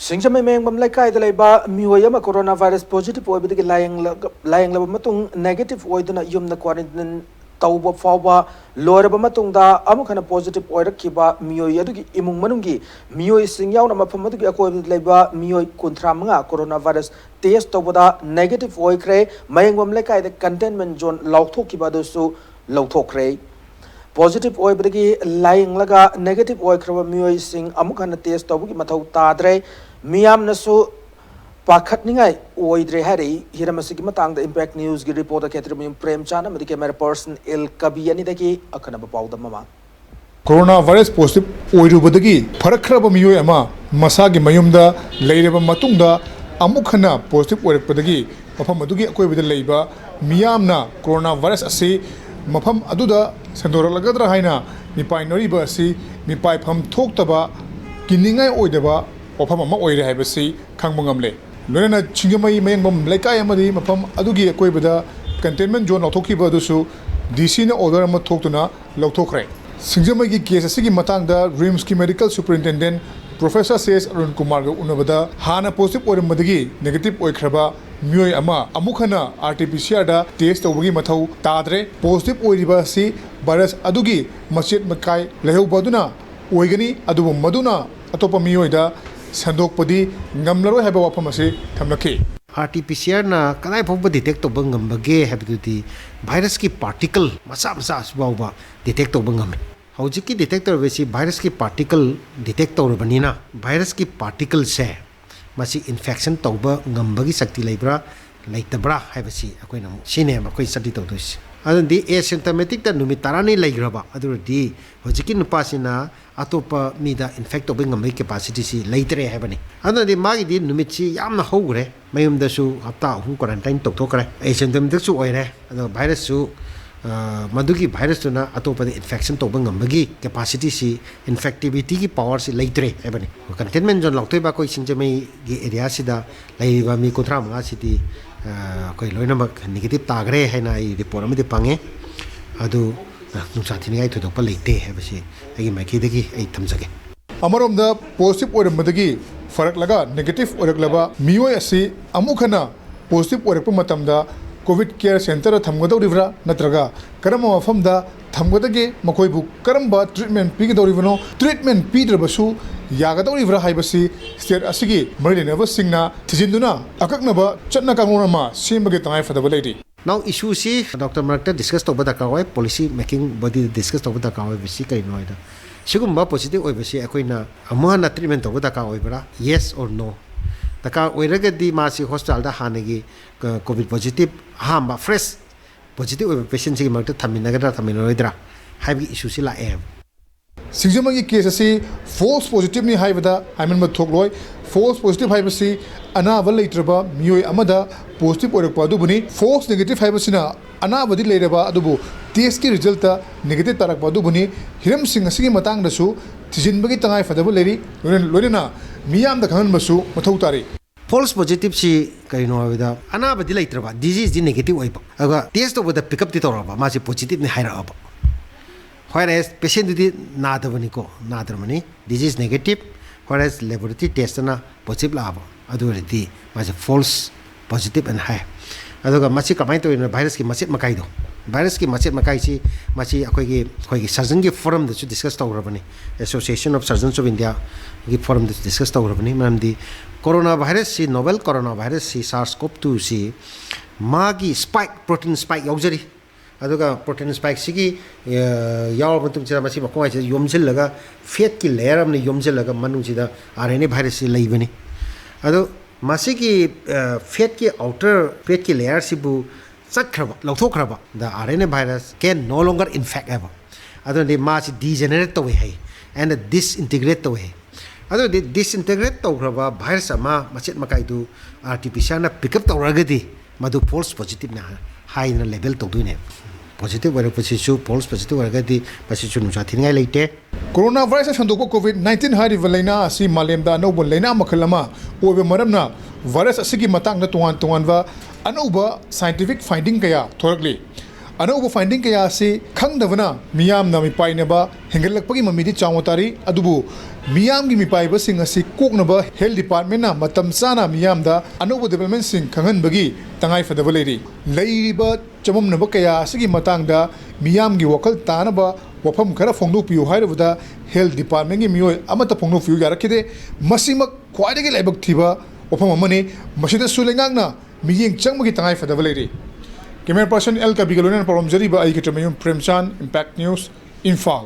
Singcham Mengbam Lakai the Leba, Muayama coronavirus positive oil with the lying level negative oil than a yum the quarantine Tauba Fawa, Lora Bamatunda, Amukana positive oil Kiba, Muayadu Imung Manungi, Muay Singyao Mapamatu according Leba, Muay Kuntramanga, coronavirus test over negative oil cray, Mengbam Lakai the containment zone Lauto Kibadosu, Lauto cray. Positive oil bagi lying laga negative oil kraba muay sing amukana test tabu ki mathau tadre miyam nasu pakhat ningai oidre hari hiramasi ki matang the impact news ki reporter Catherine Prem Chana madi camera person El Kabiyani daki akana bapauda mama coronavirus positive oiru badagi farak kraba muay ama masagi mayumda leireba matungda amukana positive oirak badagi mafam adugi akoi bida leiba miyamna coronavirus asi mafam aduda Sandora Lagadra Haina, Mipai Noribasi, Mipai Pam Toktaba, Kininga Oidaba, or Pama Oida Habasi, Kangungamle. Lorena Chingamai Mangum, Laka Yamadi, Mapam Adugi Aquibada, Containment John Otoki Badusu, Dicina Order Matokuna, Lotokre. Singamagi case Sigi Matanga, Rimski Medical Superintendent, Professor says Arun Kumargo Unavada, Hana positive or Madagi, negative Oikraba. Muay ama amukana RT-PCR da test tawagi mathau tadre positive oiriba si virus adugi masjid makai lehau baduna oigani adubu maduna atopa muay da sandokpadi ngamlaroi haiba wafam ase thamlakhi RT-PCR na kanai phobba detect to bangam bage habituti virus ki particle masa asbauba detect to bangam hojiki detector vesi virus ki particle detect to banina virus ki particle se masi infection tauba ngambagi sakti leibra leitabra haibasi akoi nam sine akoi study tawdus adandi asymptomatic ta numit tarani leigraba adurdi hojiki nupasina atopa mida infect tobe ngamai capacity si leitre haibani adandi magi di numit si yamna hogre mayumda su hapta hu quarantine tokthokre asymptomatic su oire ado virus su madugi virus tuna atopa infection toba ngambagi capacity si infectivity ki power si leitre ebani containment zone laktoi ba koi sinjamai gi area sida laiba mi kontra manga siti koi loina mak negative tagre haina I report amadi pange adu nungsa thinigai thodopa leite hebasi agi maki degi ai thamjage Amarom positive or Madagi, Farak Laga, negative or Glaba, Mio asi, Amukana, positive or Pumatamda, COVID care center Thamgado River, Natraga, Karama Famda, Thamgadage, Makoibu, Karamba, treatment Pigado Rivano, treatment Peter Basu, Yagado River Hibasi, State Asigi, Marine Never Singna, Tizinduna, Akaknaba, Chatnakamurama, Simbagetai for the lady. Now issue si Dr. Marakta discussed over the Kawai policy making body discussed over the Kawai Visika in Noida. Sigumba positive over si Aquina, Amana treatment over the Kawai, yes or no. The car we regard Masi Hostel the Hanegi COVID positive, Hamba fresh positive patients in Marta Taminaga Taminoidra, heavy issues la air. Singsamagi cases false positive ni Haivada, I mean Matokloy, false positive hypocrisy, Anava laterba, Mui Amada, positive or Padubuni, false negative hypocrisy, Anavadi laterba adubu, TSK resulta, negative Tarakpadubuni, Hiram Sing a singing Matang the Su, Tijinbagi Tangai for the lady, Lorena, Miam the Kahan Masu, Matotari. False positive si Karino with Anavadi laterba, disease the negative way. I got taste over the pickup the Toraba, Masi positive ni higher up. Whereas patient did not have any disease negative, whereas laboratory test na positive lab. Adurity was a false positive and high. Adoga Machi Kamaito in a virus ki Masit Makaido. Virus ki Masit Makaisi, Machi Akogi Surgeon give forum that you discussed over Association of Surgeons of India give forum that discussed over and the coronavirus, see novel coronavirus, see SARS-CoV-2, see Magi spike, protein spike, auxiliary. Aduga protein spike sigi yaw matung chira masi makoi che yomjil laga fat ki layer amne yomjil laga manung chida RNA virus si laibani adu masi ki fat ki outer fat ki layer sibu sakhraba lauthokraba the RNA virus can no longer infect ever adu de mas degenerate to hai and disintegrate to hai adu de disintegrate to kraba virus ama machet makai du RT-PCR na pick up to ragadi madu false positive na high na level to do ne positive or false positive or coronavirus and COVID-19 Hari Valena, see Malemda, Noble Lena Makalama, over Maramna, virus Sigi Matang, the Tuan Tuanva, Anuba, scientific finding Kaya, Torgli. अनौब finding कया से खंगदबना मियामना मिपाइनबा हेंगलकपगी ममीदी चावतारी अदुबु मियाम की मिपाइब सिंह असि कोकनब health department मतम चाना मियामदा अनौब development Singh खंगनबगी तंगाई फदब लेरी लैरिबा चममनब कया असगी मतांगदा मियाम की वखल तानब वफम खरा फोंदोपियु हाइरबदा हेल्थ डिपार्टमेंट की मियोय अमत फोंदोपियु यारखिदे मसिमक ख्वाइदगी लाइबक थिबा वफम अमने मसिदा सुलेंगांगना मियेंग चंगमगी तंगाई फदब लेरी कैमरा पर्सन एल कबीगलोन परमजरीबा आई के प्रेमचांद इम्पैक्ट न्यूज़ इम्फाल।